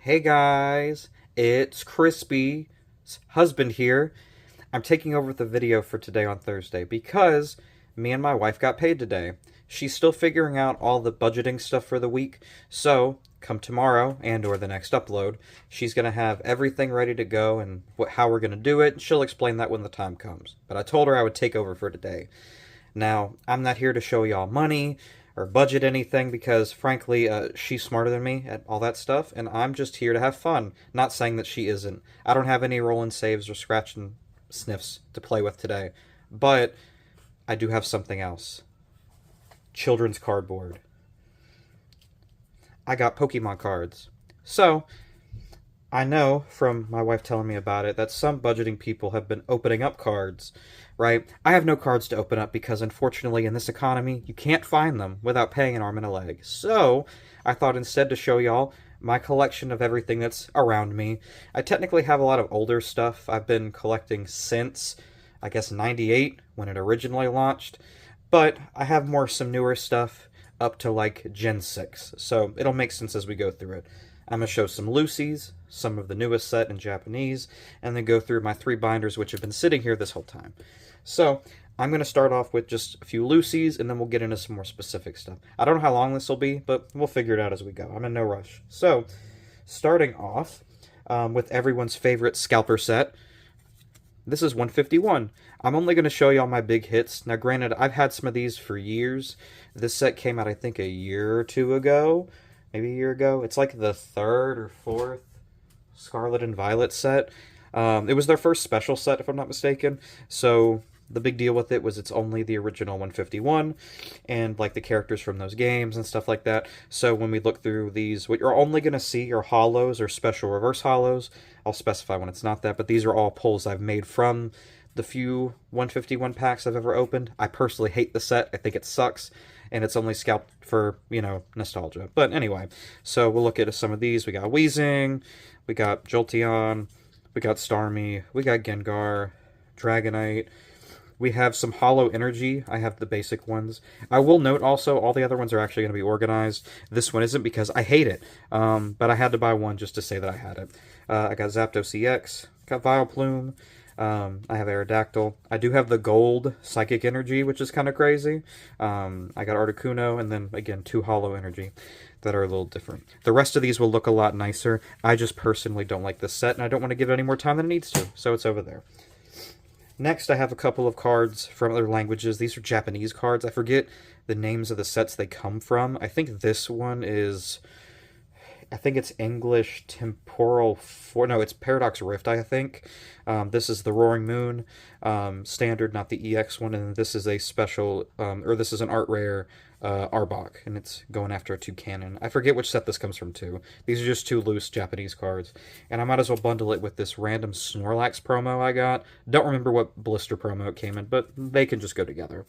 Hey guys, it's Krispy's husband here. I'm taking over the video for today on Thursday because me and my wife got paid today. She's still figuring out all the budgeting stuff for the week, so come tomorrow and or the next upload, she's going to have everything ready to go and how we're going to do it. She'll explain that when the time comes. But I told her I would take over for today. Now, I'm not here to show y'all money or budget anything because, frankly, she's smarter than me at all that stuff, and I'm just here to have fun. Not saying that she isn't. I don't have any roll and saves or scratch and sniffs to play with today, but I do have something else. Children's cardboard. I got Pokemon cards. So, I know from my wife telling me about it that some budgeting people have been opening up cards, right? I have no cards to open up because unfortunately in this economy you can't find them without paying an arm and a leg. So I thought instead to show y'all my collection of everything that's around me. I technically have a lot of older stuff I've been collecting since, I guess, 98 when it originally launched, but I have some newer stuff up to like Gen 6, so it'll make sense as we go through it. I'm going to show some Lucy's, some of the newest set in Japanese, and then go through my 3 binders which have been sitting here this whole time. So, I'm going to start off with just a few Lucy's, and then we'll get into some more specific stuff. I don't know how long this will be, but we'll figure it out as we go. I'm in no rush. So, starting off with everyone's favorite scalper set, this is 151. I'm only going to show y'all my big hits. Now, granted, I've had some of these for years. This set came out, I think, a year or two ago. Maybe a year ago. It's like the 3rd or 4th Scarlet and Violet set. It was their first special set, if I'm not mistaken. So the big deal with it was it's only the original 151 and like the characters from those games and stuff like that. So when we look through these, what you're only going to see are hollows or special reverse hollows. I'll specify when it's not that, but these are all pulls I've made from the few 151 packs I've ever opened. I personally hate the set. I think it sucks. And it's only scalped for, nostalgia. But anyway, so we'll look at some of these. We got Weezing, we got Jolteon, we got Starmie, we got Gengar, Dragonite. We have some Hollow Energy. I have the basic ones. I will note also, all the other ones are actually going to be organized. This one isn't because I hate it. But I had to buy one just to say that I had it. I got Zapdos EX, got Vileplume, I have Aerodactyl. I do have the gold Psychic Energy, which is kind of crazy. I got Articuno, and then, again, 2 Hollow Energy that are a little different. The rest of these will look a lot nicer. I just personally don't like this set, and I don't want to give it any more time than it needs to, so it's over there. Next, I have a couple of cards from other languages. These are Japanese cards. I forget the names of the sets they come from. I think this one is... I think it's English Temporal 4. No, it's Paradox Rift, I think. This is the Roaring Moon standard, not the EX one. And this is a special, or this is an art rare Arbok. And it's going after a Toucannon. I forget which set this comes from, too. These are just 2 loose Japanese cards. And I might as well bundle it with this random Snorlax promo I got. Don't remember what blister promo it came in, but they can just go together.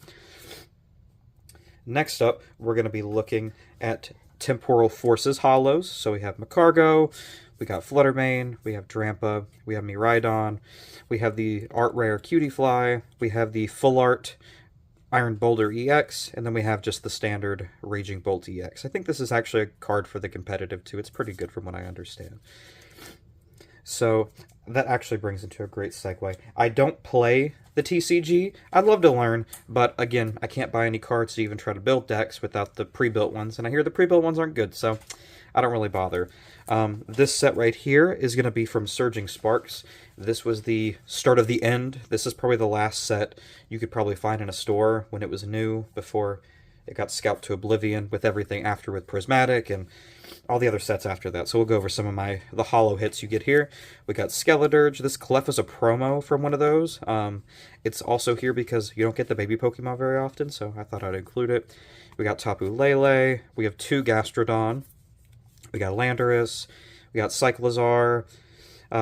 Next up, we're going to be looking at Temporal Forces hollows. So we have Macargo, we got Fluttermane, we have Drampa, we have Miraidon, we have the art rare Cutiefly, we have the full art Iron Boulder EX, and then we have just the standard Raging Bolt EX. I think this is actually a card for the competitive too. It's pretty good from what I understand. So that actually brings into a great segue. I don't play the TCG. I'd love to learn, but again, I can't buy any cards to even try to build decks without the pre-built ones, and I hear the pre-built ones aren't good, so I don't really bother. This set right here is going to be from Surging Sparks. This was the start of the end. This is probably the last set you could probably find in a store when it was new, before it got scalped to oblivion with everything after with Prismatic and all the other sets after that. So we'll go over some of the hollow hits you get here. We got Skeledirge. This Clef is a promo from one of those. It's also here because you don't get the baby Pokemon very often, so I thought I'd include it. We got Tapu Lele. We have 2 Gastrodon. We got Landorus. We got Cyclizar,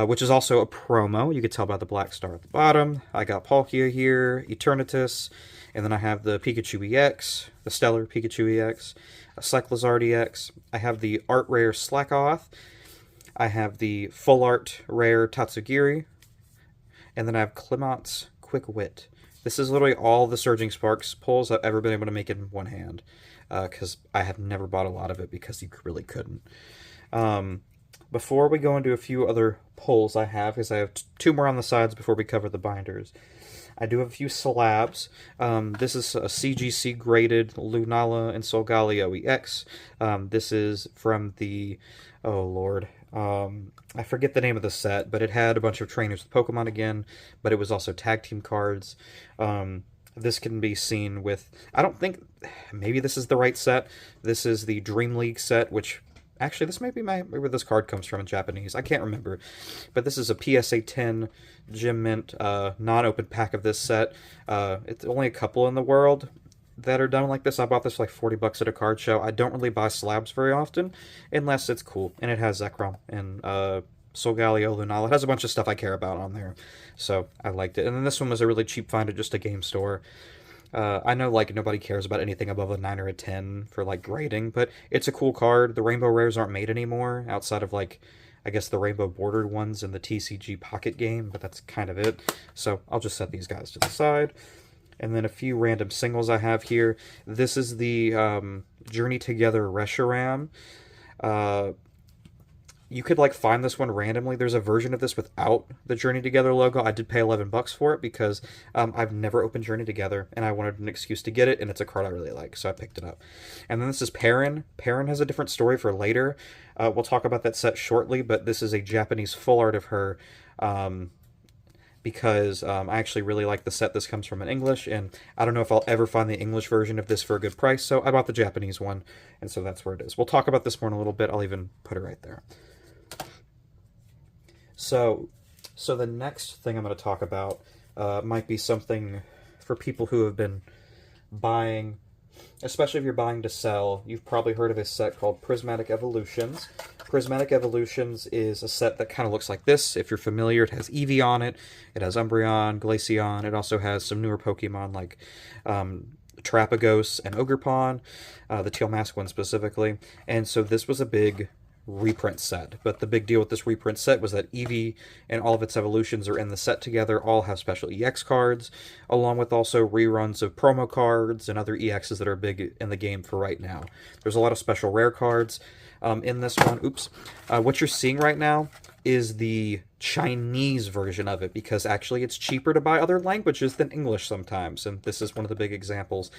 which is also a promo. You can tell by the black star at the bottom. I got Palkia here, Eternatus, and then I have the Pikachu EX, the Stellar Pikachu EX, a Cyclizar EX. I have the art rare Slackoth. I have the full art rare Tatsugiri, and then I have Clement's Quick Wit. This is literally all the Surging Sparks pulls I've ever been able to make in one hand, because I have never bought a lot of it because you really couldn't. before we go into a few other pulls I have, because I have two more on the sides before we cover the binders, I do have a few slabs. This is a CGC graded Lunala and Solgaleo EX. This is from the, oh lord, I forget the name of the set, but it had a bunch of trainers with Pokemon again, but it was also tag team cards. This can be seen with, I don't think, maybe this is the right set. This is the Dream League set, which actually, this may be where this card comes from in Japanese. I can't remember. But this is a PSA 10 Gem Mint non-open pack of this set. It's only a couple in the world that are done like this. I bought this for like 40 bucks at a card show. I don't really buy slabs very often, unless it's cool. And it has Zekrom and Solgaleo, Lunala. It has a bunch of stuff I care about on there. So I liked it. And then this one was a really cheap find at just a game store. I know, like, nobody cares about anything above a 9 or a 10 for, like, grading, but it's a cool card. The Rainbow Rares aren't made anymore, outside of, like, I guess the Rainbow Bordered ones in the TCG Pocket game, but that's kind of it. So I'll just set these guys to the side. And then a few random singles I have here. This is the Journey Together Reshiram. You could, like, find this one randomly. There's a version of this without the Journey Together logo. I did pay 11 bucks for it because I've never opened Journey Together, and I wanted an excuse to get it, and it's a card I really like, so I picked it up. And then this is Perrin. Perrin has a different story for later. We'll talk about that set shortly, but this is a Japanese full art of her because I actually really like the set this comes from in English, and I don't know if I'll ever find the English version of this for a good price, so I bought the Japanese one, and so that's where it is. We'll talk about this more in a little bit. I'll even put it right there. So the next thing I'm going to talk about might be something for people who have been buying, especially if you're buying to sell. You've probably heard of this set called Prismatic Evolutions. Prismatic Evolutions is a set that kind of looks like this. If you're familiar, it has Eevee on it. It has Umbreon, Glaceon. It also has some newer Pokemon like Terapagos and Ogerpon, the Teal Mask one specifically. And so this was a big reprint set, but the big deal with this reprint set was that Eevee and all of its evolutions are in the set together, all have special EX cards, along with also reruns of promo cards and other EXs that are big in the game for right now. There's a lot of special rare cards in this one. Oops. What you're seeing right now is the Chinese version of it, because actually it's cheaper to buy other languages than English sometimes, and this is one of the big examples.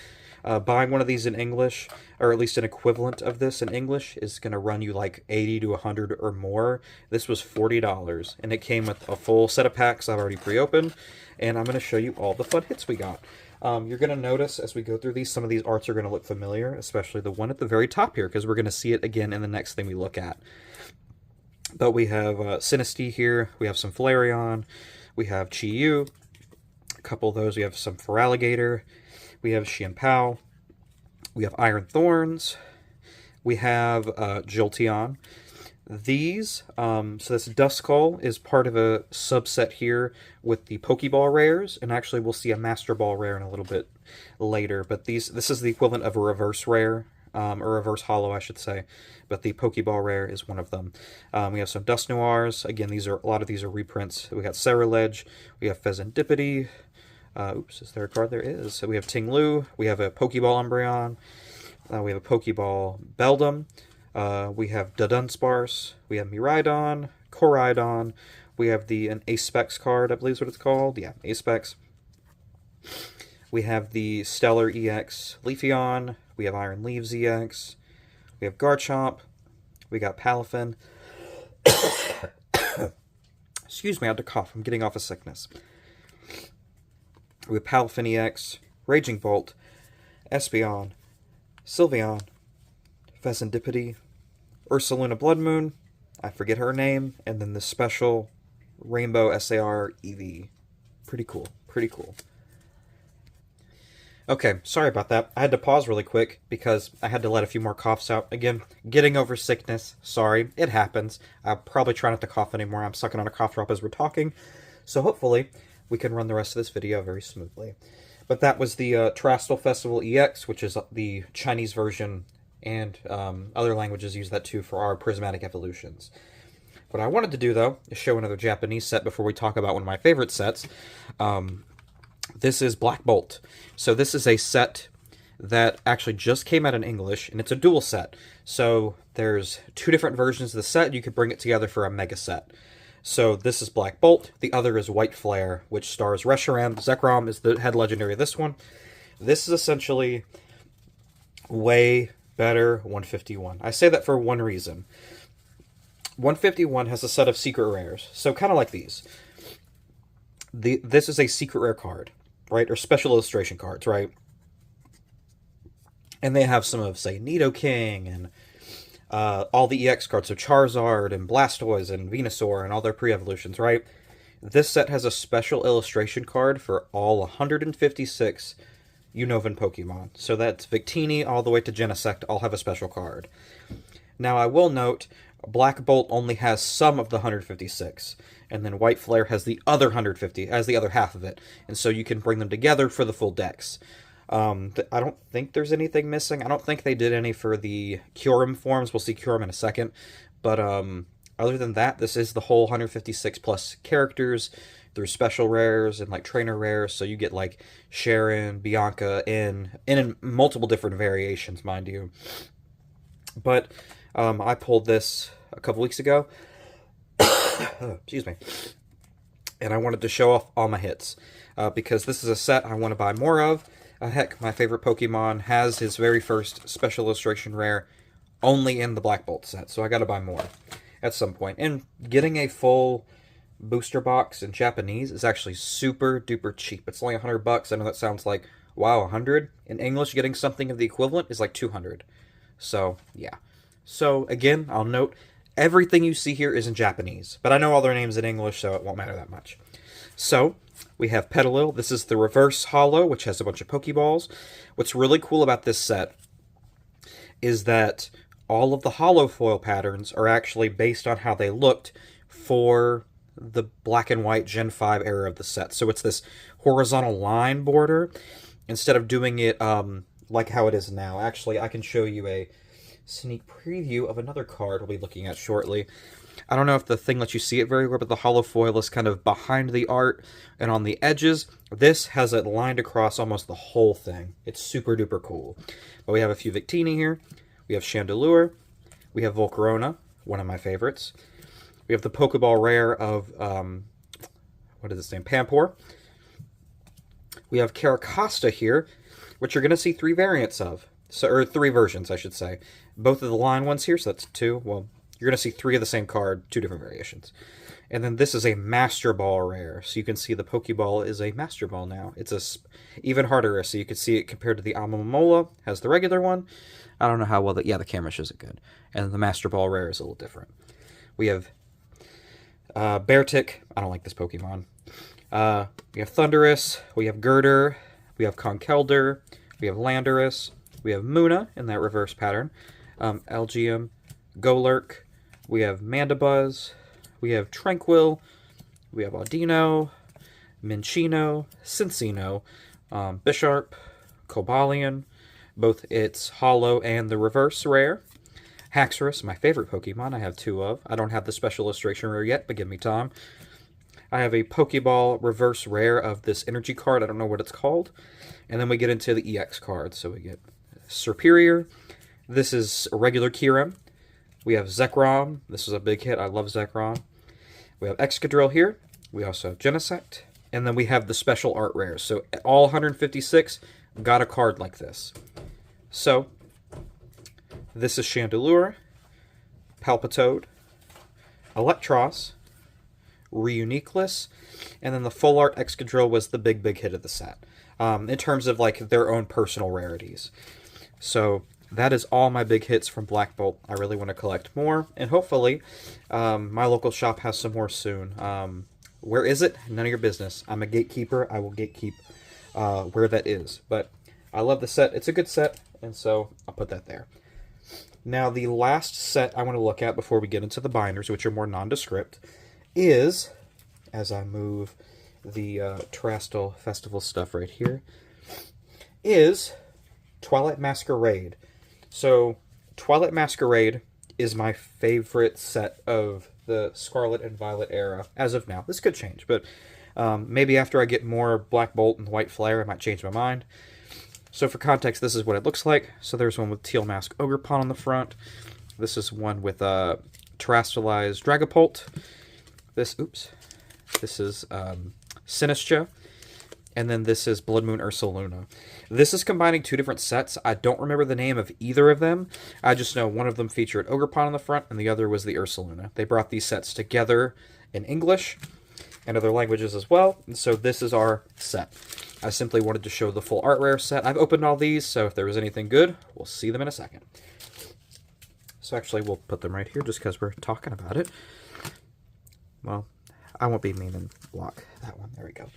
Buying one of these in English, or at least an equivalent of this in English, is going to run you like 80 to 100 or more. This was $40, and it came with a full set of packs I've already pre-opened, and I'm going to show you all the fun hits we got. You're going to notice as we go through these, some of these arts are going to look familiar, especially the one at the very top here, because we're going to see it again in the next thing we look at. But we have Sinistea here, we have some Flareon, we have Chi-Yu, a couple of those, we have some Feraligatr, we have Xianpao, we have Iron Thorns, we have Jolteon. These, so this Duskull is part of a subset here with the Pokeball rares, and actually we'll see a Master Ball rare in a little bit later, but this is the equivalent of a reverse rare, or reverse holo, I should say, but the Pokeball rare is one of them. We have some Dust Noirs. Again, a lot of these are reprints. We got Ceruledge, we have Pheasantipede. Oops, is there a card? There is. So we have Ting-Lu, we have a Pokeball Umbreon, we have a Pokeball Beldum, we have Dudunsparce, we have Miraidon, Koraidon, we have an Ace-Specs card, I believe is what it's called. Yeah, Ace-Specs. We have the Stellar EX Leafeon, we have Iron Leaves EX, we have Garchomp, we got Palafin. Excuse me, I had to cough. I'm getting off a sickness. We have Palafin EX, Raging Bolt, Espeon, Sylveon, Pheasantipede, Ursaluna Bloodmoon, I forget her name, and then the special Rainbow SAR Eevee. Pretty cool, pretty cool. Okay, sorry about that. I had to pause really quick because I had to let a few more coughs out. Again, getting over sickness. Sorry, it happens. I'll probably try not to cough anymore. I'm sucking on a cough drop as we're talking. So hopefully we can run the rest of this video very smoothly. But that was the Terastal Festival EX, which is the Chinese version, and other languages use that too for our Prismatic Evolutions. What I wanted to do, though, is show another Japanese set before we talk about one of my favorite sets. This is Black Bolt. So this is a set that actually just came out in English, and it's a dual set. So there's two different versions of the set. You could bring it together for a mega set. So this is Black Bolt. The other is White Flare, which stars Reshiram. Zekrom is the head legendary of this one. This is essentially way better 151. I say that for one reason. 151 has a set of secret rares, so kind of like these. This is a secret rare card, right? Or special illustration cards, right? And they have some of, say, Nidoking and all the EX cards, so Charizard and Blastoise and Venusaur and all their pre-evolutions, right? This set has a special illustration card for all 156 Unova Pokemon. So that's Victini all the way to Genesect all have a special card. Now I will note, Black Bolt only has some of the 156, and then White Flare has the other 150, as the other half of it, and so you can bring them together for the full decks. I don't think there's anything missing. I don't think they did any for the Kyurem forms. We'll see Kyurem in a second. But other than that, this is the whole 156 plus characters through special rares and like trainer rares. So you get like Sharon, Bianca in multiple different variations, mind you. But I pulled this a couple weeks ago. Excuse me. And I wanted to show off all my hits because this is a set I want to buy more of. Heck, my favorite Pokemon has his very first special illustration rare only in the Black Bolt set, so I gotta buy more at some point. And getting a full booster box in Japanese is actually super duper cheap. It's only $100. I know that sounds like, wow, 100? In English, getting something of the equivalent is like 200. So, yeah. So, again, I'll note, everything you see here is in Japanese, but I know all their names in English, so it won't matter that much. So, we have Petalil. This is the reverse holo, which has a bunch of Pokeballs. What's really cool about this set is that all of the holo foil patterns are actually based on how they looked for the black and white Gen 5 era of the set. So it's this horizontal line border instead of doing it like how it is now. Actually, I can show you a sneak preview of another card we'll be looking at shortly. I don't know if the thing lets you see it very well, but the holo foil is kind of behind the art and on the edges. This has it lined across almost the whole thing. It's super duper cool. But we have a few Victini here. We have Chandelure. We have Volcarona, one of my favorites. We have the Pokeball rare of, what is its name? Pampor. We have Caracosta here, which you're going to see three variants of. So, or three versions, I should say. Both of the line ones here, so that's two. Well, you're going to see three of the same card, two different variations. And then this is a Master Ball rare. So you can see the Pokeball is a Master Ball now. It's a even harder, so you can see it compared to the Alomomola. Has the regular one. I don't know how well that... Yeah, the camera shows it good. And the Master Ball rare is a little different. We have Beartic. I don't like this Pokemon. We have Thundurus. We have Girder. We have Conkeldurr. We have Landorus. We have Munna in that reverse pattern. Elgium. Golurk. We have Mandibuzz. We have Tranquil. We have Audino. Minccino. Cincino. Bisharp. Cobalion. Both its holo and the reverse rare. Haxorus, my favorite Pokemon. I have two of. I don't have the special illustration rare yet, but give me time. I have a Pokeball reverse rare of this energy card. I don't know what it's called. And then we get into the EX cards. So we get Serperior. This is a regular Kyurem. We have Zekrom. This is a big hit. I love Zekrom. We have Excadrill here. We also have Genesect. And then we have the special art rares. So all 156 got a card like this. So, this is Chandelure, Palpitoad, Electros, Reuniqueless, and then the full art Excadrill was the big hit of the set. In terms of like their own personal rarities. So, that is all my big hits from Black Bolt. I really want to collect more, and hopefully, my local shop has some more soon. Where is it? None of your business. I'm a gatekeeper. I will gatekeep where that is. But I love the set. It's a good set, and so I'll put that there. Now, the last set I want to look at before we get into the binders, which are more nondescript, is, as I move the Terastal Festival stuff right here, is Twilight Masquerade. So, Twilight Masquerade is my favorite set of the Scarlet and Violet era, as of now. This could change, but maybe after I get more Black Bolt and White Flare, I might change my mind. So for context, this is what it looks like. So there's one with Teal Mask Ogerpon on the front. This is one with terrestrialized Dragapult. This is Sinistcha. And then this is Blood Moon Ursaluna. This is combining two different sets. I don't remember the name of either of them. I just know one of them featured Ogerpon on the front, and the other was the Ursaluna. They brought these sets together in English and other languages as well, and so this is our set. I simply wanted to show the full art rare set. I've opened all these, so if there was anything good, we'll see them in a second. So actually, we'll put them right here just because we're talking about it. Well, I won't be mean and block that one. There we go.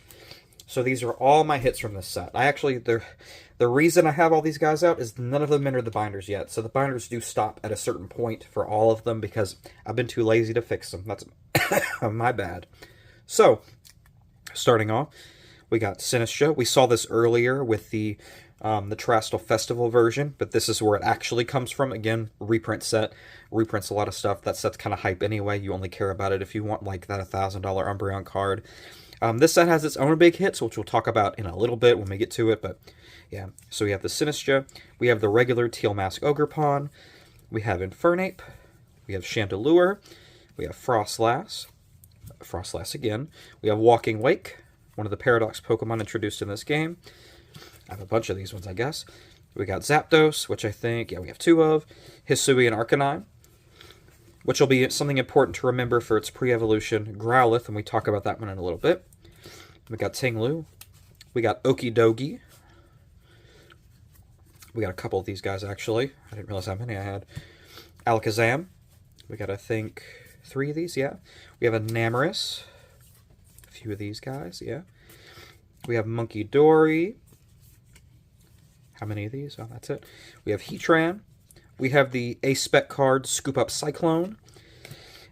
So these are all my hits from this set. The reason I have all these guys out is none of them entered the binders yet. So the binders do stop at a certain point for all of them because I've been too lazy to fix them. That's my bad. So, starting off, we got Sinistcha. We saw this earlier with the Terrestrial Festival version, but this is where it actually comes from. Again, reprint set. Reprints a lot of stuff. That set's kind of hype anyway. You only care about it if you want like that $1,000 Umbreon card. This set has its own big hits, which we'll talk about in a little bit when we get to it, but yeah. So we have the Sinistcha, we have the regular Teal Mask Ogerpon, we have Infernape, we have Chandelure, we have Frostlass again, we have Walking Wake, one of the Paradox Pokemon introduced in this game. I have a bunch of these ones, I guess. We got Zapdos, which I think, yeah, we have two of, Hisui and Arcanine, which will be something important to remember for its pre-evolution Growlithe, and we talk about that one in a little bit. We got Tinglu. We got Okidogi. We got a couple of these guys, actually. I didn't realize how many I had. Alakazam. We got, I think, 3 of these, yeah. We have a Namoris. A few of these guys, yeah. We have Monkey Dory. How many of these? Oh, that's it. We have Heatran. We have the A-Spec card, Scoop Up Cyclone.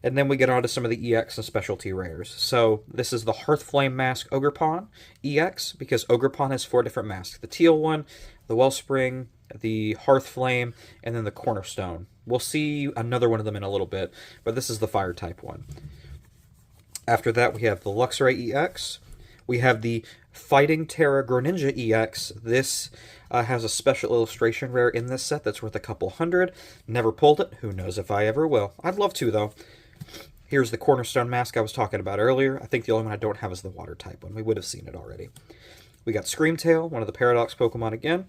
And then we get on to some of the EX and specialty rares. So this is the Hearthflame Mask Ogerpon EX, because Ogerpon has 4 different masks. The teal one, the Wellspring, the Hearthflame, and then the Cornerstone. We'll see another one of them in a little bit, but this is the Fire type one. After that, we have the Luxray EX. We have the Fighting Terra Greninja EX. This has a special illustration rare in this set that's worth a couple hundred. Never pulled it. Who knows if I ever will. I'd love to, though. Here's the Cornerstone mask I was talking about earlier. I think the only one I don't have is the Water type one. We would have seen it already. We got Screamtail, one of the Paradox Pokemon again.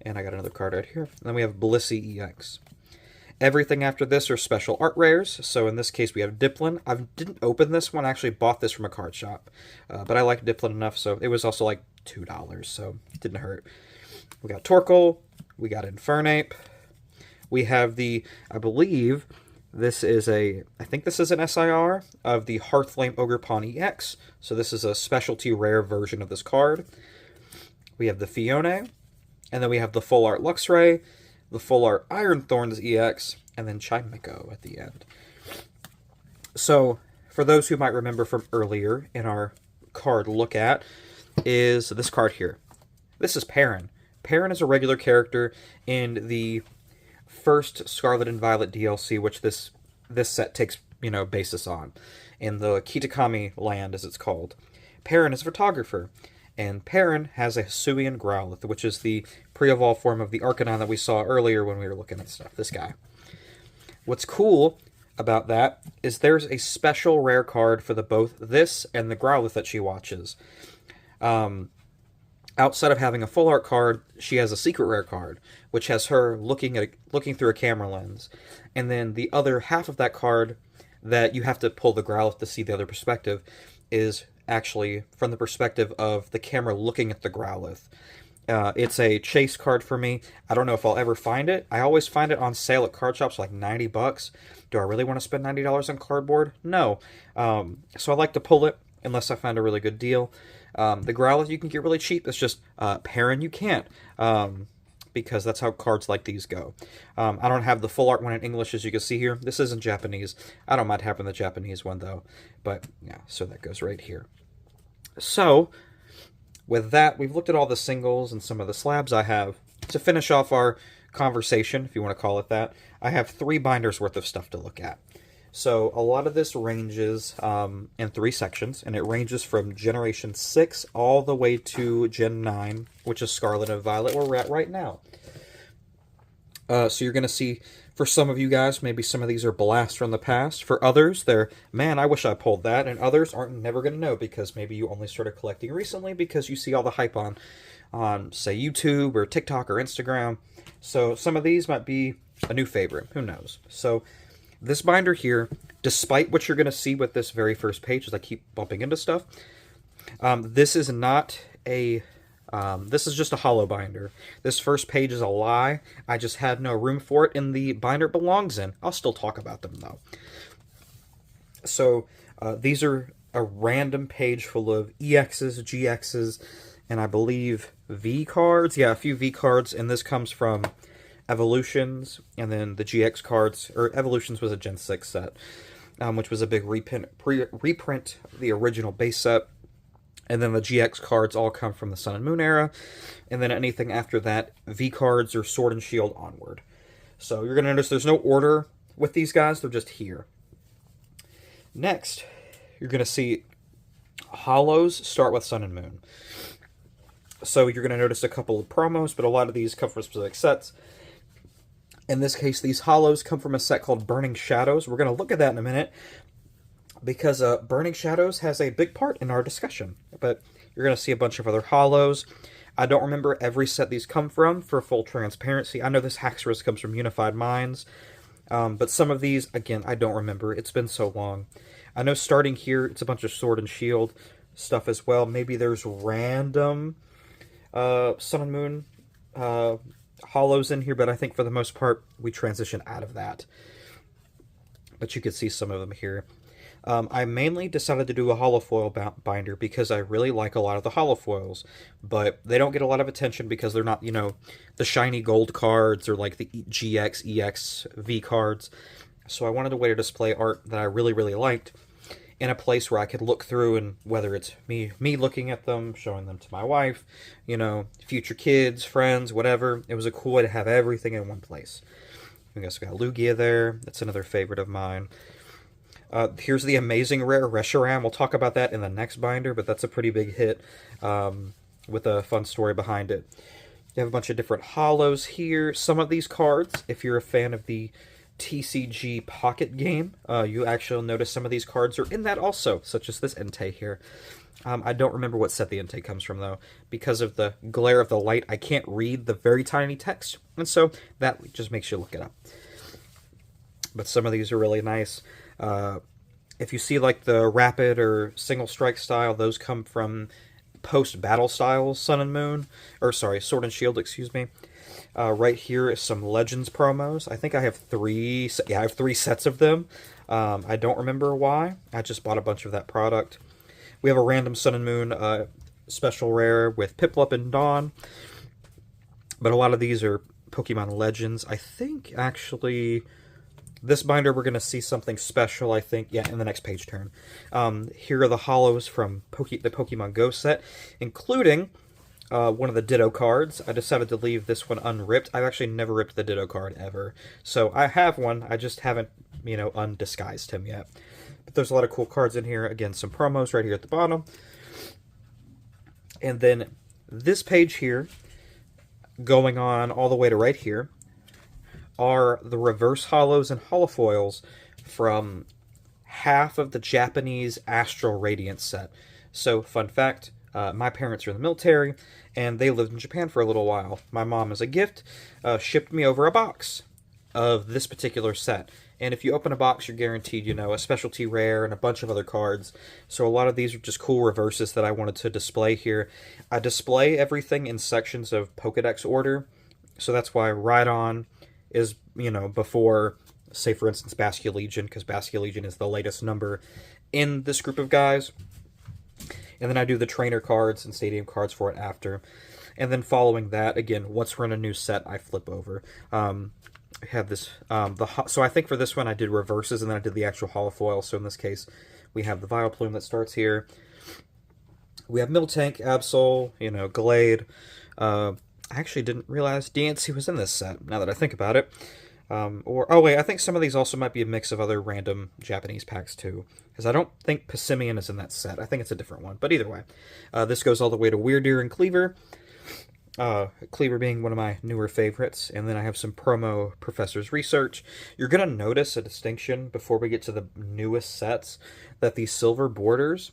And I got another card right here. And then we have Blissey EX. Everything after this are special art rares. So in this case, we have Dipplin. I didn't open this one. I actually bought this from a card shop. But I like Dipplin enough, so it was also like $2, so it didn't hurt. We got Torkoal. We got Infernape. We have the, I believe, this is I think this is an SIR of the Hearthflame Ogerpon EX. So this is a specialty rare version of this card. We have the Fione. And then we have the Full Art Luxray, the Full Art Iron Thorns EX, and then Chimecho at the end. So, for those who might remember from earlier in our card look at, is this card here. This is Perrin. Perrin is a regular character in the first Scarlet and Violet DLC, which this set takes, basis on, in the Kitakami land, as it's called. Perrin is a photographer, and Perrin has a Hisuian Growlithe, which is the pre-evolved form of the Arcanine that we saw earlier when we were looking at stuff. This guy. What's cool about that is there's a special rare card for both this and the Growlithe that she watches. Outside of having a full art card, she has a secret rare card, which has her looking through a camera lens. And then the other half of that card that you have to pull the Growlithe to see the other perspective is actually from the perspective of the camera looking at the Growlithe. It's a chase card for me. I don't know if I'll ever find it. I always find it on sale at card shops, like $90. Do I really want to spend $90 on cardboard? No. So I like to pull it unless I find a really good deal. The Growlithe you can get really cheap. It's just Perrin you can't, because that's how cards like these go. I don't have the full art one in English, as you can see here. This isn't Japanese. I don't mind having the Japanese one, though. But, yeah, so that goes right here. So, with that, we've looked at all the singles and some of the slabs I have. To finish off our conversation, if you want to call it that, I have 3 binders worth of stuff to look at. So a lot of this ranges in 3 sections, and it ranges from Generation 6 all the way to Gen 9, which is Scarlet and Violet, where we're at right now. So you're going to see, for some of you guys, maybe some of these are blasts from the past. For others, they're, man, I wish I pulled that. And others aren't never going to know because maybe you only started collecting recently because you see all the hype on say, YouTube or TikTok or Instagram. So some of these might be a new favorite. Who knows? So this binder here, despite what you're going to see with this very first page as I keep bumping into stuff, this is not a... this is just a hollow binder. This first page is a lie. I just had no room for it in the binder it belongs in. I'll still talk about them, though. So, these are a random page full of EXs, GXs, and I believe V cards. Yeah, a few V cards, and this comes from Evolutions, and then the GX cards, or Evolutions was a Gen 6 set, which was a big reprint of the original base set. And then the GX cards all come from the Sun and Moon era. And then anything after that, V cards or Sword and Shield onward. So you're going to notice there's no order with these guys. They're just here. Next, you're going to see hollows start with Sun and Moon. So you're going to notice a couple of promos, but a lot of these come from specific sets. In this case, these hollows come from a set called Burning Shadows. We're going to look at that in a minute, because Burning Shadows has a big part in our discussion. But you're going to see a bunch of other hollows. I don't remember every set these come from, for full transparency. I know this Haxorus comes from Unified Minds, but some of these, again, I don't remember. It's been so long. I know starting here, it's a bunch of Sword and Shield stuff as well. Maybe there's random Sun and Moon hollows in here, but I think for the most part, we transition out of that. But you can see some of them here. I mainly decided to do a holofoil binder because I really like a lot of the holofoils, but they don't get a lot of attention because they're not, the shiny gold cards or like the GX, EX, V cards. So I wanted a way to display art that I really, really liked in a place where I could look through, and whether it's me looking at them, showing them to my wife, future kids, friends, whatever. It was a cool way to have everything in one place. I guess we got Lugia there. That's another favorite of mine. Here's the amazing rare Reshiram. We'll talk about that in the next binder, but that's a pretty big hit with a fun story behind it. You have a bunch of different hollows here. Some of these cards, if you're a fan of the TCG Pocket game, you actually notice some of these cards are in that also, such as this Entei here. I don't remember what set the Entei comes from, though. Because of the glare of the light, I can't read the very tiny text, and so that just makes you look it up. But some of these are really nice. If you see like the rapid or single strike style, those come from post-battle styles Sun and Moon, or sorry, Sword and Shield, excuse me. Right here is some Legends promos. I think I have three sets of them. I don't remember why. I just bought a bunch of that product. We have a random Sun and Moon special rare with Piplup and Dawn. But a lot of these are Pokemon Legends. I think, actually, this binder we're going to see something special, I think, in the next page turn. Here are the hollows from the Pokemon Go set, including one of the Ditto cards. I decided to leave this one unripped. I've actually never ripped the Ditto card ever. So I have one, I just haven't, undisguised him yet. But there's a lot of cool cards in here. Again, some promos right here at the bottom. And then this page here, going on all the way to right here, are the reverse hollows and holofoils from half of the Japanese Astral Radiance set. So, fun fact, my parents are in the military, and they lived in Japan for a little while. My mom, as a gift, shipped me over a box of this particular set. And if you open a box, you're guaranteed, a specialty rare and a bunch of other cards. So a lot of these are just cool reverses that I wanted to display here. I display everything in sections of Pokedex order. So that's why Rhydon is, before, say, for instance, Basculegion, because Basculegion is the latest number in this group of guys. And then I do the trainer cards and stadium cards for it after. And then following that, again, once we're in a new set, I flip over. I have this, so I think for this one I did reverses, and then I did the actual holofoil. So in this case, we have the Vileplume that starts here. We have Miltank, Absol, Glade. I actually didn't realize DNC was in this set, now that I think about it. Oh wait, I think some of these also might be a mix of other random Japanese packs too, because I don't think Passimian is in that set. I think it's a different one. But either way, this goes all the way to Weird Deer and Cleaver. Cleaver being one of my newer favorites, and then I have some promo Professor's Research. You're gonna notice a distinction before we get to the newest sets, that these silver borders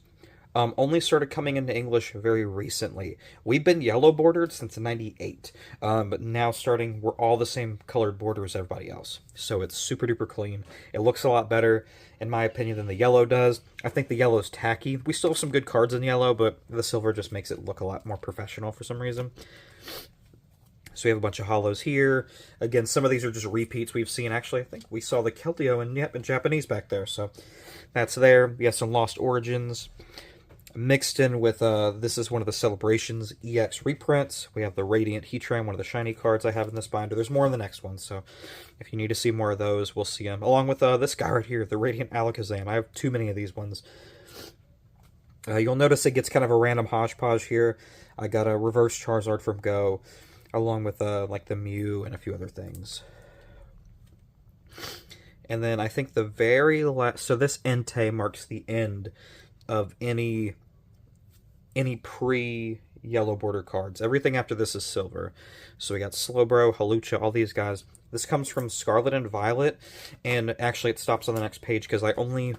only started coming into English very recently. We've been yellow bordered since '98, but now starting, we're all the same colored border as everybody else. So it's super duper clean. It looks a lot better, in my opinion, than the yellow does. I think the yellow's tacky. We still have some good cards in yellow, but the silver just makes it look a lot more professional for some reason. So we have a bunch of hollows here. Again, some of these are just repeats we've seen. Actually, I think we saw the Keldeo in Japanese back there, so that's there. We have some Lost Origins mixed in with, this is one of the Celebrations EX reprints. We have the Radiant Heatran, one of the shiny cards I have in this binder. There's more in the next one, so if you need to see more of those, we'll see them. Along with this guy right here, the Radiant Alakazam. I have too many of these ones. You'll notice it gets kind of a random hodgepodge here. I got a Reverse Charizard from Go, along with like the Mew and a few other things. And then I think the very last, so this Entei marks the end of any pre-yellow border cards. Everything after this is silver. So we got Slowbro, Halucha, all these guys. This comes from Scarlet and Violet, and actually it stops on the next page because I only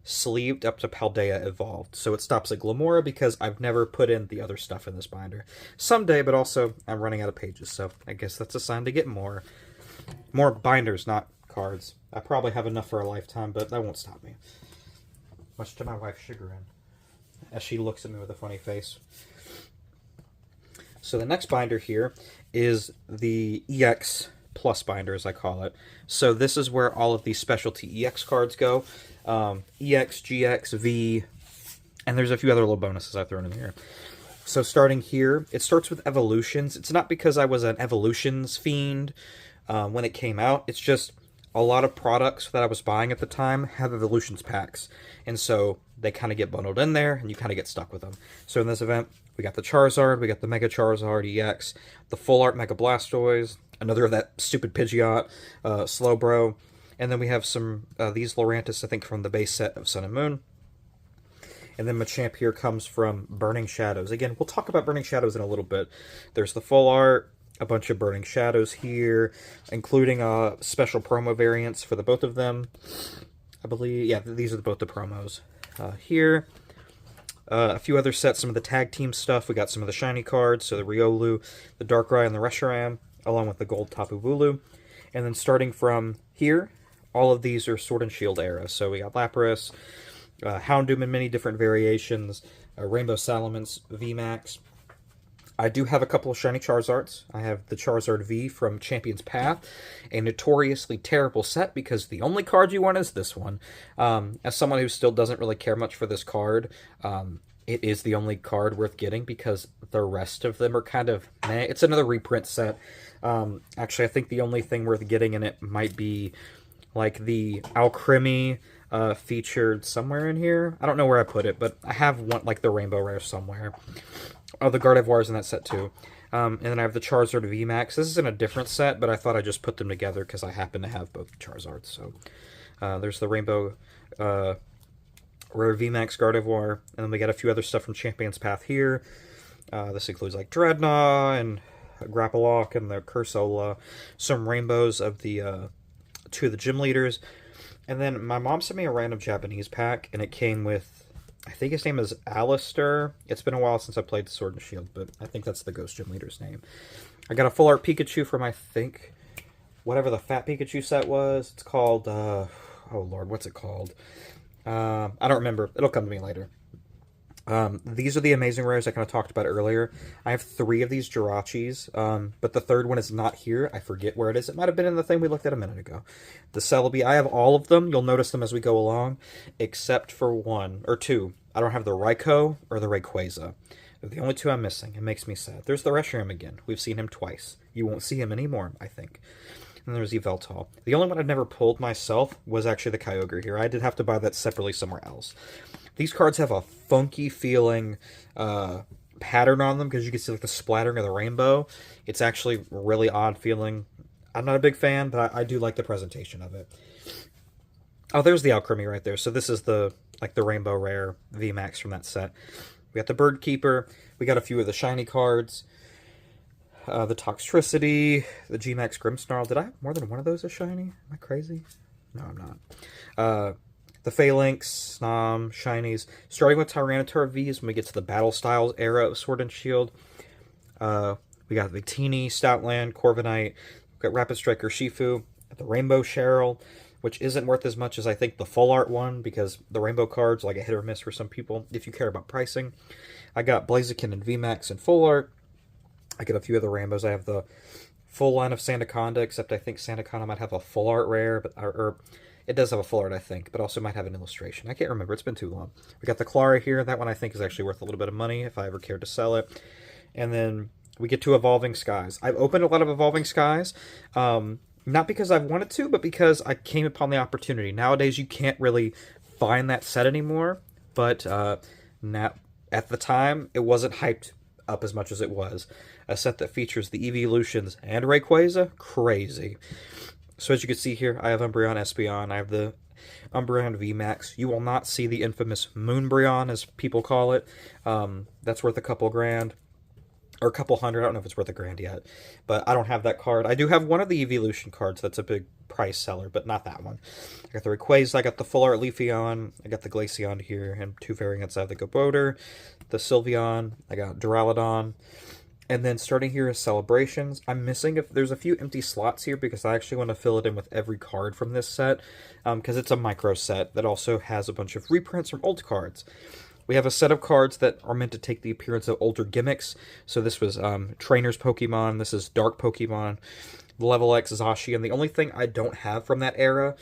sleeved up to Paldea Evolved. So it stops at Glamora because I've never put in the other stuff in this binder. Someday, but also I'm running out of pages, so I guess that's a sign to get more. More binders, not cards. I probably have enough for a lifetime, but that won't stop me. Much to my wife's chagrin, as she looks at me with a funny face. So the next binder here is the EX Plus binder, as I call it. So this is where all of these specialty EX cards go. EX, GX, V, and there's a few other little bonuses I've thrown in here. So starting here, it starts with Evolutions. It's not because I was an Evolutions fiend when it came out. It's just a lot of products that I was buying at the time have Evolutions packs. And so they kind of get bundled in there, and you kind of get stuck with them. So in this event, we got the Charizard, we got the Mega Charizard EX, the Full Art Mega Blastoise, another of that stupid Pidgeot, Slowbro, and then we have some, these Lurantis, I think, from the base set of Sun and Moon. And then Machamp here comes from Burning Shadows. Again, we'll talk about Burning Shadows in a little bit. There's the Full Art, a bunch of Burning Shadows here, including special promo variants for the both of them. I believe, yeah, these are both the promos here. A few other sets, some of the tag team stuff. We got some of the shiny cards, so the Riolu, the Darkrai, and the Reshiram, along with the gold Tapu Bulu. And then starting from here, all of these are Sword and Shield era. So we got Lapras, Houndoom in many different variations, Rainbow Salamence, VMAX. I do have a couple of shiny Charizards. I have the Charizard V from Champion's Path, a notoriously terrible set because the only card you want is this one. As someone who still doesn't really care much for this card, it is the only card worth getting because the rest of them are kind of meh. It's another reprint set. Actually, I think the only thing worth getting in it might be like the Alcremie featured somewhere in here. I don't know where I put it, but I have one, like the Rainbow Rare somewhere. Oh, the Gardevoir's in that set too. And then I have the Charizard VMAX. This is in a different set, but I thought I'd just put them together because I happen to have both Charizards. So there's the Rainbow Rare VMAX Gardevoir. And then we got a few other stuff from Champion's Path here. This includes like Dreadnought and Grapplock and the Cursola. Some rainbows of the two of the gym leaders. And then my mom sent me a random Japanese pack, and it came with, I think his name is Alistair. It's been a while since I played Sword and Shield, but I think that's the Ghost Gym Leader's name. I got a Full Art Pikachu from, I think, whatever the Fat Pikachu set was. It's called, oh lord, what's it called? I don't remember. It'll come to me later. These are the Amazing Rares I kind of talked about earlier. I have 3 of these Jirachis, but the third one is not here. I forget where it is. It might have been in the thing we looked at a minute ago. The Celebi, I have all of them. You'll notice them as we go along, except for 1 or 2. I don't have the Raikou or the Rayquaza. They're the only 2 I'm missing. It makes me sad. There's the Reshiram again. We've seen him twice. You won't see him anymore, I think. And there's Yveltal. The only one I've never pulled myself was actually the Kyogre here. I did have to buy that separately somewhere else. These cards have a funky feeling pattern on them because you can see like the splattering of the rainbow. It's actually really odd feeling. I'm not a big fan, but I do like the presentation of it. Oh, there's the Alchemy right there. So this is the Rainbow Rare VMAX from that set. We got the Bird Keeper. We got a few of the shiny cards. The Toxtricity, the G-Max Grimmsnarl. Did I have more than one of those as shiny? Am I crazy? No, I'm not. The Phalanx, Snom, Shinies. Starting with Tyranitar Vs when we get to the Battle Styles era of Sword and Shield. We got Victini, Stoutland, Corviknight. We got Rapid Striker Shifu. The Rainbow Cheryl, which isn't worth as much as I think the full art one, because the rainbow cards like a hit or miss for some people if you care about pricing. I got Blaziken and VMAX in full art. I get a few other Rambos. I have the full line of Sandaconda, except I think Sandaconda might have a full art rare, but or it does have a full art, I think, but also might have an illustration. I can't remember. It's been too long. We got the Clara here. That one I think is actually worth a little bit of money if I ever cared to sell it. And then we get to Evolving Skies. I've opened a lot of Evolving Skies, not because I've wanted to, but because I came upon the opportunity. Nowadays, you can't really find that set anymore, but now at the time, it wasn't hyped up as much as it was. A set that features the Evolutions and Rayquaza, crazy. So as you can see here, I have Umbreon Espeon, I have the Umbreon VMAX. You will not see the infamous Moonbreon, as people call it. That's worth a couple grand. Or a couple hundred, I don't know if it's worth a grand yet. But I don't have that card. I do have one of the Evolution cards that's a big price seller, but not that one. I got the Rayquaza, I got the full art Leafeon, I got the Glaceon here, and two variants. I have the Gabodor, the Sylveon, I got Duraludon. And then starting here is Celebrations. I'm missing, if there's a few empty slots here because I actually want to fill it in with every card from this set, because it's a micro set that also has a bunch of reprints from old cards. We have a set of cards that are meant to take the appearance of older gimmicks. So this was Trainer's Pokemon, this is Dark Pokemon, Level X Zacian. The only thing I don't have from that era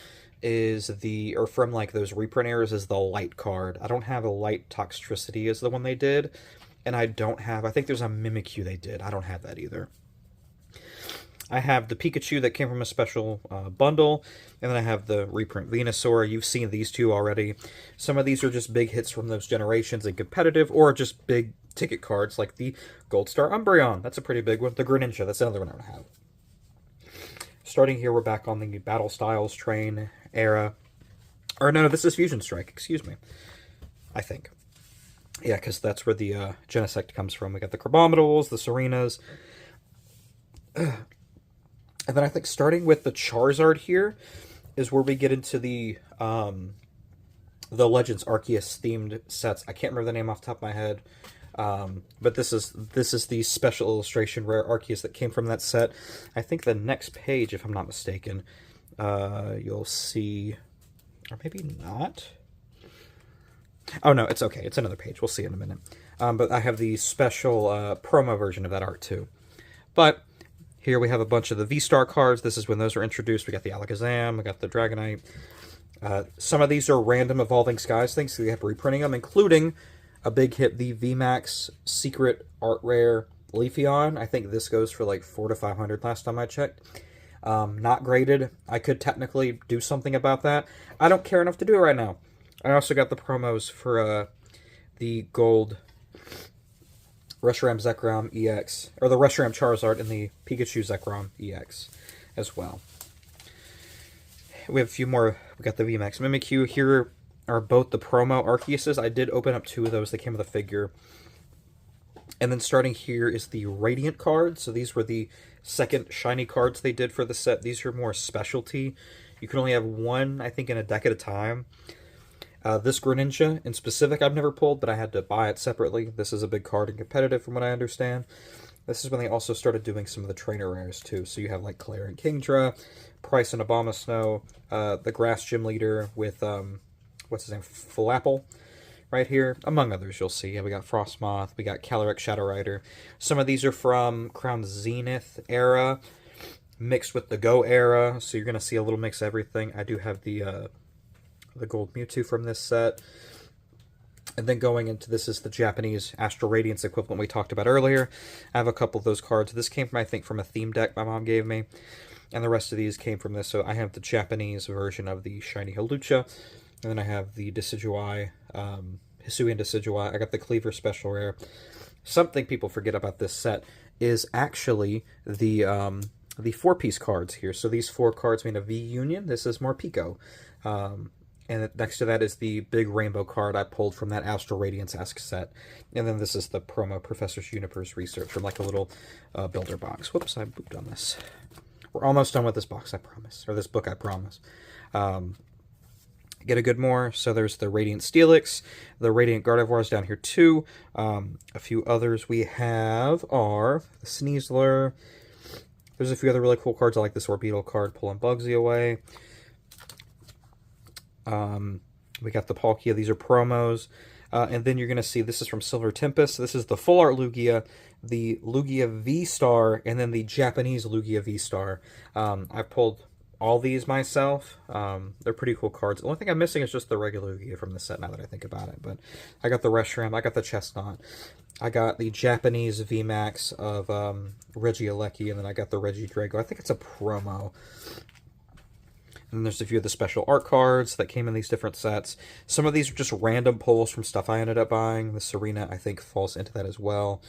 is or from like those reprint eras, is the Light card. I don't have a Light Toxtricity as the one they did. And I don't have, I think there's a Mimikyu they did. I don't have that either. I have the Pikachu that came from a special bundle, and then I have the reprint Venusaur. You've seen these two already. Some of these are just big hits from those generations in competitive, or just big ticket cards like the Gold Star Umbreon. That's a pretty big one. The Greninja, that's another one I don't have. Starting here, we're back on the Battle Styles train era. Or no, this is Fusion Strike, excuse me. I think. Yeah, because that's where the Genesect comes from. We got the Crabominals, the Serenas. And then I think starting with the Charizard here is where we get into the Legends Arceus themed sets. I can't remember the name off the top of my head. But this is the special illustration rare Arceus that came from that set. I think the next page, if I'm not mistaken, you'll see, or maybe not. Oh, no, it's okay. It's another page. We'll see in a minute. But I have the special promo version of that art, too. But here we have a bunch of the V-Star cards. This is when those are introduced. We got the Alakazam. We got the Dragonite. Some of these are random Evolving Skies things, so we have reprinting them, including a big hit, the VMAX Secret Art Rare Leafeon. I think this goes for like $400 to $500 last time I checked. Not graded. I could technically do something about that. I don't care enough to do it right now. I also got the promos for the gold Reshiram Zekrom EX, or the Reshiram Charizard and the Pikachu Zekrom EX as well. We have a few more. We got the VMAX Mimikyu. Here are both the promo Arceuses. I did open up two of those. They came with a figure. And then starting here is the Radiant cards. So these were the second shiny cards they did for the set. These are more specialty. You can only have one, I think, in a deck at a time. This Greninja in specific I've never pulled, but I had to buy it separately. This is a big card in competitive from what I understand. This is when they also started doing some of the trainer rares too. So you have like Claire and Kingdra, Price and Abomasnow, the Grass Gym Leader with, what's his name, Flapple right here, among others you'll see. Yeah, we got Frostmoth, we got Calyrex Shadow Rider. Some of these are from Crown Zenith era, mixed with the Go era, so you're going to see a little mix of everything. I do have the Gold Mewtwo from this set. And then going into this is the Japanese Astral Radiance equivalent we talked about earlier. I have a couple of those cards. This came from, I think, from a theme deck my mom gave me. And the rest of these came from this. So I have the Japanese version of the Shiny Hawlucha. And then I have the Decidueye, Hisuian Decidueye. I got the Cleaver Special Rare. Something people forget about this set is actually the the 4-piece cards here. So these 4 cards mean a V Union. This is more Pico. And next to that is the big rainbow card I pulled from that Astral Radiance-esque set. And then this is the promo Professor Juniper's Research from like a little builder box. Whoops, I booped on this. We're almost done with this box, I promise. Or this book, I promise. Get a good more. So there's the Radiant Steelix, the Radiant Gardevoirs down here too. A few others we have are the Sneasler. There's a few other really cool cards. I like this Orbeetle card, pulling Bugsy away. We got the Palkia. These are promos. And then you're going to see, this is from Silver Tempest. This is the Full Art Lugia, the Lugia V-Star, and then the Japanese Lugia V-Star. I pulled all these myself. They're pretty cool cards. The only thing I'm missing is just the regular Lugia from the set now that I think about it. But I got the Reshiram, I got the Chestnut, I got the Japanese VMAX of Regieleki, and then I got the Regidrago. I think it's a promo. And there's a few of the special art cards that came in these different sets. Some of these are just random pulls from stuff I ended up buying. The Serena, I think, falls into that as well.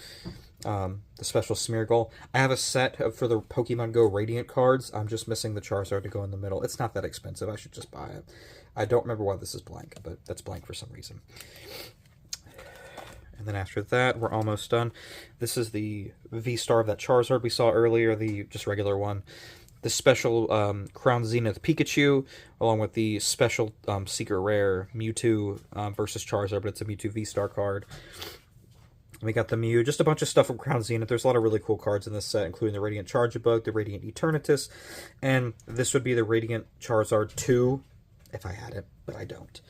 The special Smeargle. I have a set for the Pokemon Go Radiant cards. I'm just missing the Charizard to go in the middle. It's not that expensive. I should just buy it. I don't remember why this is blank, but that's blank for some reason. And then after that, we're almost done. This is the V-Star of that Charizard we saw earlier, the just regular one. The special Crown Zenith Pikachu, along with the special Secret Rare Mewtwo versus Charizard, but it's a Mewtwo V-Star card. We got the Mew, just a bunch of stuff from Crown Zenith. There's a lot of really cool cards in this set, including the Radiant Charjabug, the Radiant Eternatus, and this would be the Radiant Charizard 2, if I had it, but I don't.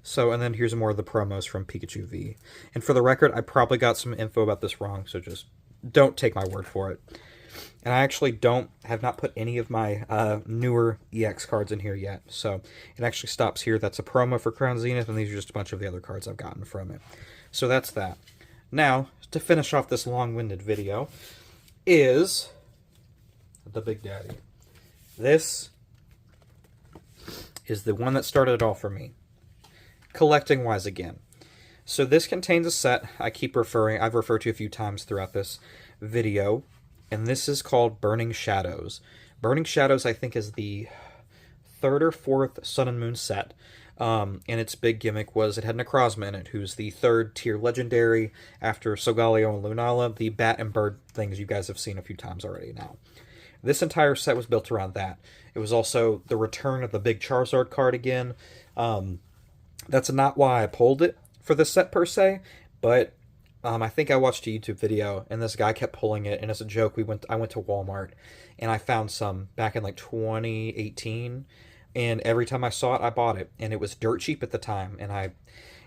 So, and then here's more of the promos from Pikachu V. And for the record, I probably got some info about this wrong, so just don't take my word for it. And I actually have not put any of my newer EX cards in here yet. So it actually stops here. That's a promo for Crown Zenith, and these are just a bunch of the other cards I've gotten from it. So that's that. Now, to finish off this long-winded video, is the Big Daddy. This is the one that started it all for me. Collecting-wise again. So this contains a set I've referred to a few times throughout this video, and this is called Burning Shadows. Burning Shadows, I think, is the 3rd or 4th Sun and Moon set. And its big gimmick was it had Necrozma in it, who's the 3rd tier legendary after Solgaleo and Lunala, the bat and bird things you guys have seen a few times already now. This entire set was built around that. It was also the return of the big Charizard card again. That's not why I pulled it for this set per se, but I think I watched a YouTube video, and this guy kept pulling it, and as a joke, I went to Walmart, and I found some back in like 2018, and every time I saw it, I bought it, and it was dirt cheap at the time, and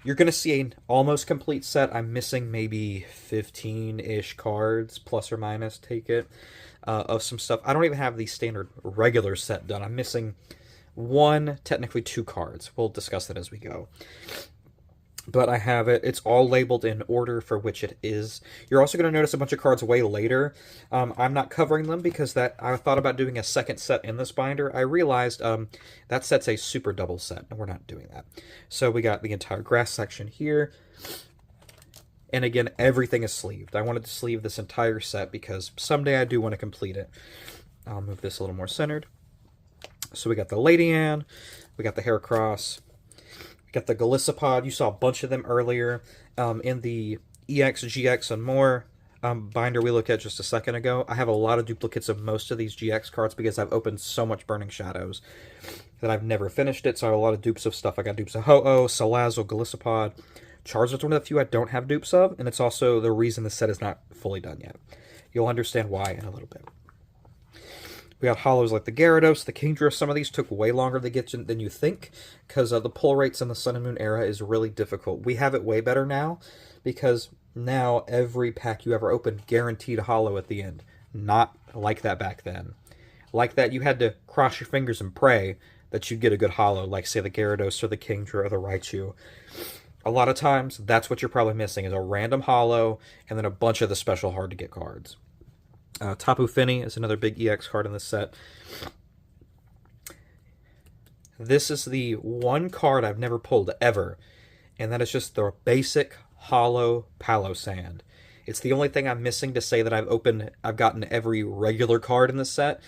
you're going to see an almost complete set. I'm missing maybe 15-ish cards, plus or minus, take it, of some stuff. I don't even have the standard regular set done. I'm missing 1, technically 2 cards. We'll discuss that as we go. But I have it. It's all labeled in order for which it is. You're also going to notice a bunch of cards way later. I'm not covering them because I thought about doing a second set in this binder. I realized that set's a super double set, and we're not doing that. So we got the entire grass section here. And again, everything is sleeved. I wanted to sleeve this entire set because someday I do want to complete it. I'll move this a little more centered. So we got the Lady Anne, we got the Heracross, we got the Golisopod. You saw a bunch of them earlier in the EX, GX, and more binder we looked at just a second ago. I have a lot of duplicates of most of these GX cards because I've opened so much Burning Shadows that I've never finished it, so I have a lot of dupes of stuff. I got dupes of Ho-Oh, Salazzle, Golisopod. Charizard's one of the few I don't have dupes of, and it's also the reason the set is not fully done yet. You'll understand why in a little bit. We got hollows like the Gyarados, the Kingdra. Some of these took way longer to get than you think, because the pull rates in the Sun and Moon era is really difficult. We have it way better now, because now every pack you ever open guaranteed a hollow at the end. Not like that back then. Like that, you had to cross your fingers and pray that you'd get a good hollow, like, say, the Gyarados or the Kingdra or the Raichu. A lot of times, that's what you're probably missing, is a random hollow and then a bunch of the special hard-to-get cards. Tapu Fini is another big EX card in this set. This is the one card I've never pulled ever, and that is just the basic hollow Palo Sand. It's the only thing I'm missing to say that I've gotten every regular card in the set.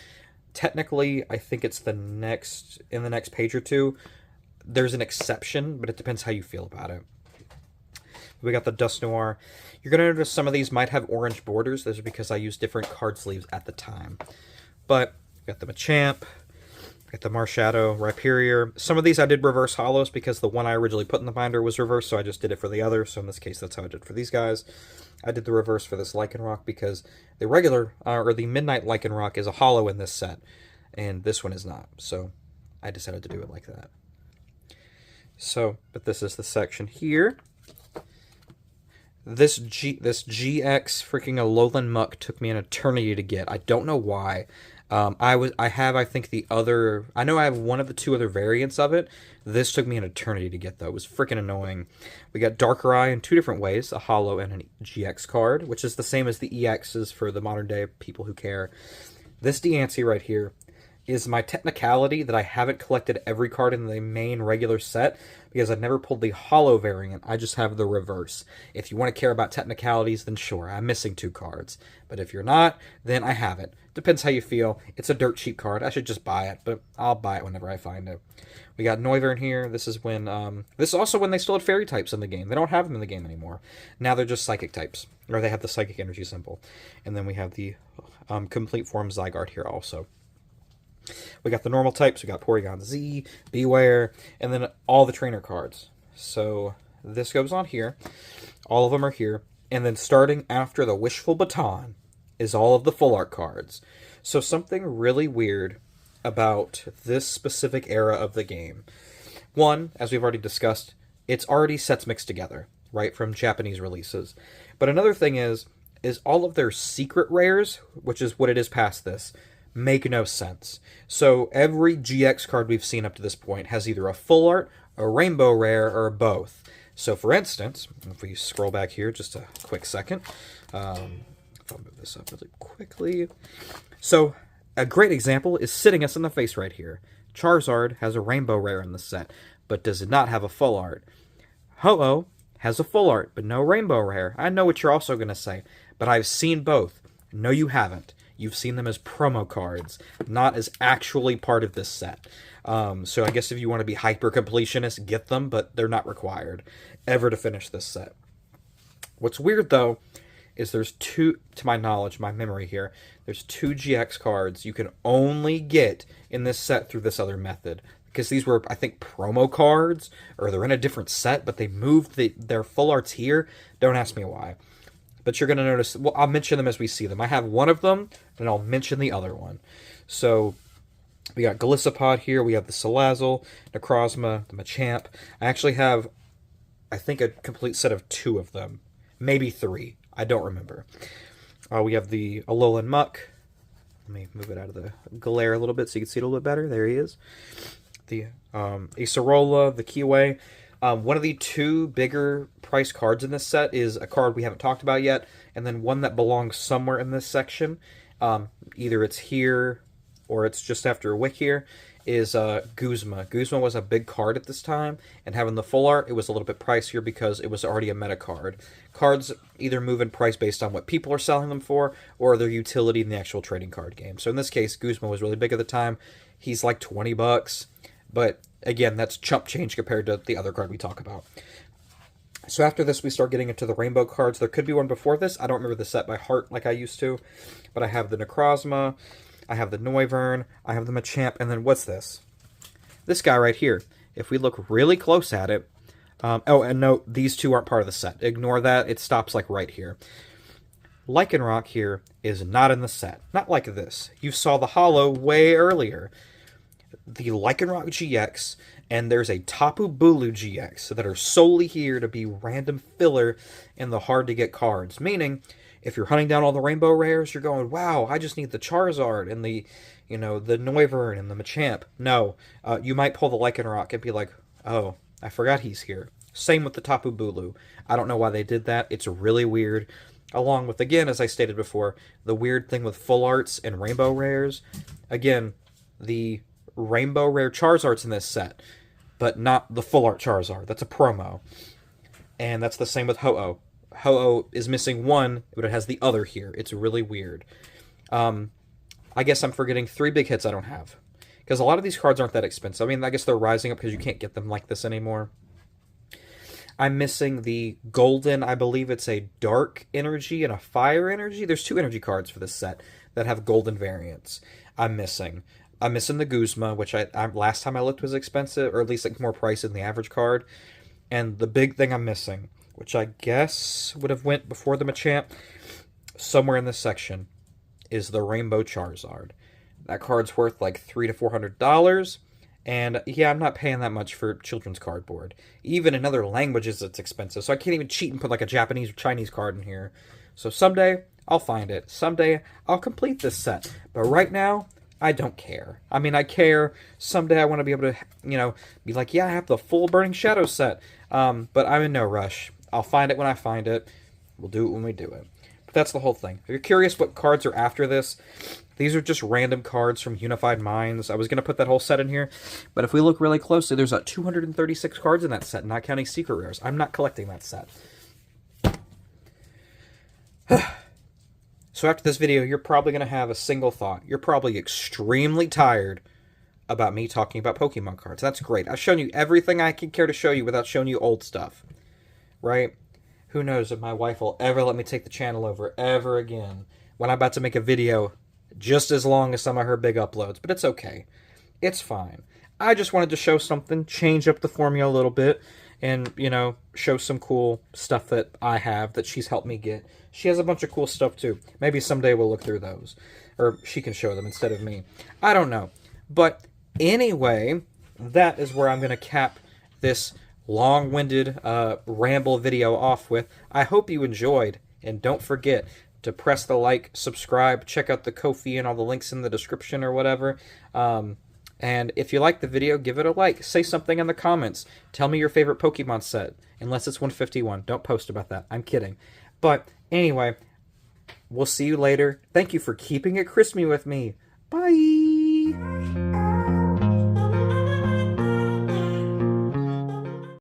Technically, I think it's in the next page or two. There's an exception, but it depends how you feel about it. We got the Dust Noir. You're going to notice some of these might have orange borders. Those are because I used different card sleeves at the time. But we got the Machamp, got the Marshadow, Rhyperior. Some of these I did reverse hollows because the one I originally put in the binder was reversed, so I just did it for the other. So in this case, that's how I did for these guys. I did the reverse for this Lycanroc because the regular, or the Midnight Lycanroc is a hollow in this set, and this one is not. So I decided to do it like that. So, but this is the section here. This GX freaking Alolan Muck took me an eternity to get. I don't know why. I think I know I have one of the two other variants of it. This took me an eternity to get, though. It was freaking annoying. We got Darkrai in two different ways, a holo and an GX card, which is the same as the EXs for the modern day people who care. This Deancey right here is my technicality that I haven't collected every card in the main regular set because I've never pulled the holo variant. I just have the reverse. If you want to care about technicalities, then sure, I'm missing 2 cards. But if you're not, then I have it. Depends how you feel. It's a dirt cheap card. I should just buy it, but I'll buy it whenever I find it. We got Noivern here. This is also when they still had fairy types in the game. They don't have them in the game anymore. Now they're just psychic types, or they have the psychic energy symbol. And then we have the complete form Zygarde here also. We got the normal types. We got Porygon Z, Beware, and then all the trainer cards. So this goes on here. All of them are here. And then starting after the Wishful Baton is all of the full art cards. So something really weird about this specific era of the game. One, as we've already discussed, it's already sets mixed together, right, from Japanese releases. But another thing is all of their secret rares, which is what it is past this, make no sense. So every GX card we've seen up to this point has either a full art, a rainbow rare, or both. So for instance, if we scroll back here just a quick second, I'll move this up really quickly. So a great example is sitting us in the face right here. Charizard has a rainbow rare in the set, but does not have a full art. Ho-Oh has a full art, but no rainbow rare. I know what you're also going to say, but I've seen both. No, you haven't. You've seen them as promo cards, not as actually part of this set. So I guess if you want to be hyper-completionist, get them, but they're not required ever to finish this set. What's weird, though, is there's 2, to my knowledge, my memory here, there's 2 GX cards you can only get in this set through this other method. Because these were, I think, promo cards, or they're in a different set, but they moved their full arts here. Don't ask me why. But you're going to notice, well, I'll mention them as we see them. I have one of them, and I'll mention the other one. So we got Golisopod here. We have the Salazzle, Necrozma, the Machamp. I actually have, I think, a complete set of 2 of them. Maybe 3. I don't remember. We have the Alolan Muck. Let me move it out of the glare a little bit so you can see it a little bit better. There he is. The Acerola, the Kiwi. One of the 2 bigger price cards in this set is a card we haven't talked about yet, and then one that belongs somewhere in this section. Either it's here or it's just after a wick here, is Guzma. Guzma was a big card at this time, and having the full art, it was a little bit pricier because it was already a meta card. Cards either move in price based on what people are selling them for, or their utility in the actual trading card game. So in this case, Guzma was really big at the time. He's like $20, but again, that's chump change compared to the other card we talk about. So after this, we start getting into the rainbow cards. There could be one before this. I don't remember the set by heart like I used to, but I have the Necrozma, I have the Noivern, I have the Machamp, and then what's this? This guy right here. If we look really close at it, oh, and note, these 2 aren't part of the set. Ignore that. It stops like right here. Lycanroc here is not in the set. Not like this. You saw the holo way earlier. The Lycanroc GX, and there's a Tapu Bulu GX that are solely here to be random filler in the hard-to-get cards. Meaning, if you're hunting down all the rainbow rares, you're going, wow, I just need the Charizard and the Noivern and the Machamp. No, you might pull the Lycanroc and be like, oh, I forgot he's here. Same with the Tapu Bulu. I don't know why they did that. It's really weird. Along with, again, as I stated before, the weird thing with full arts and rainbow rares. Again, the rainbow rare Charizard's in this set, but not the full art Charizard. That's a promo. And that's the same with Ho-Oh. Ho-Oh is missing one, but it has the other here. It's really weird. I guess I'm forgetting 3 big hits I don't have. Because a lot of these cards aren't that expensive. I mean, I guess they're rising up because you can't get them like this anymore. I'm missing the golden, I believe it's a dark energy and a fire energy. There's 2 energy cards for this set that have golden variants. I'm missing the Guzma, which I last time I looked was expensive, or at least like more pricey than the average card. And the big thing I'm missing, which I guess would have went before the Machamp, somewhere in this section, is the Rainbow Charizard. That card's worth like $300 to $400. And yeah, I'm not paying that much for children's cardboard. Even in other languages, it's expensive. So I can't even cheat and put like a Japanese or Chinese card in here. So someday, I'll find it. Someday, I'll complete this set. But right now, I don't care. I mean, I care. Someday I want to be able to, be like, yeah, I have the full Burning Shadow set. But I'm in no rush. I'll find it when I find it. We'll do it when we do it. But that's the whole thing. If you're curious what cards are after this, these are just random cards from Unified Minds. I was going to put that whole set in here, but if we look really closely, there's 236 cards in that set, not counting secret rares. I'm not collecting that set. So after this video, you're probably going to have a single thought. You're probably extremely tired about me talking about Pokemon cards. That's great. I've shown you everything I can care to show you without showing you old stuff. Right? Who knows if my wife will ever let me take the channel over ever again when I'm about to make a video just as long as some of her big uploads. But it's okay. It's fine. I just wanted to show something, change up the formula a little bit, and, show some cool stuff that I have that she's helped me get. She has a bunch of cool stuff, too. Maybe someday we'll look through those. Or she can show them instead of me. I don't know. But anyway, that is where I'm going to cap this long-winded ramble video off with. I hope you enjoyed, and don't forget to press the like, subscribe, check out the Ko-fi and all the links in the description or whatever. And if you like the video, give it a like. Say something in the comments. Tell me your favorite Pokemon set. Unless it's 151. Don't post about that. I'm kidding. But anyway, we'll see you later. Thank you for keeping it crispy with me. Bye!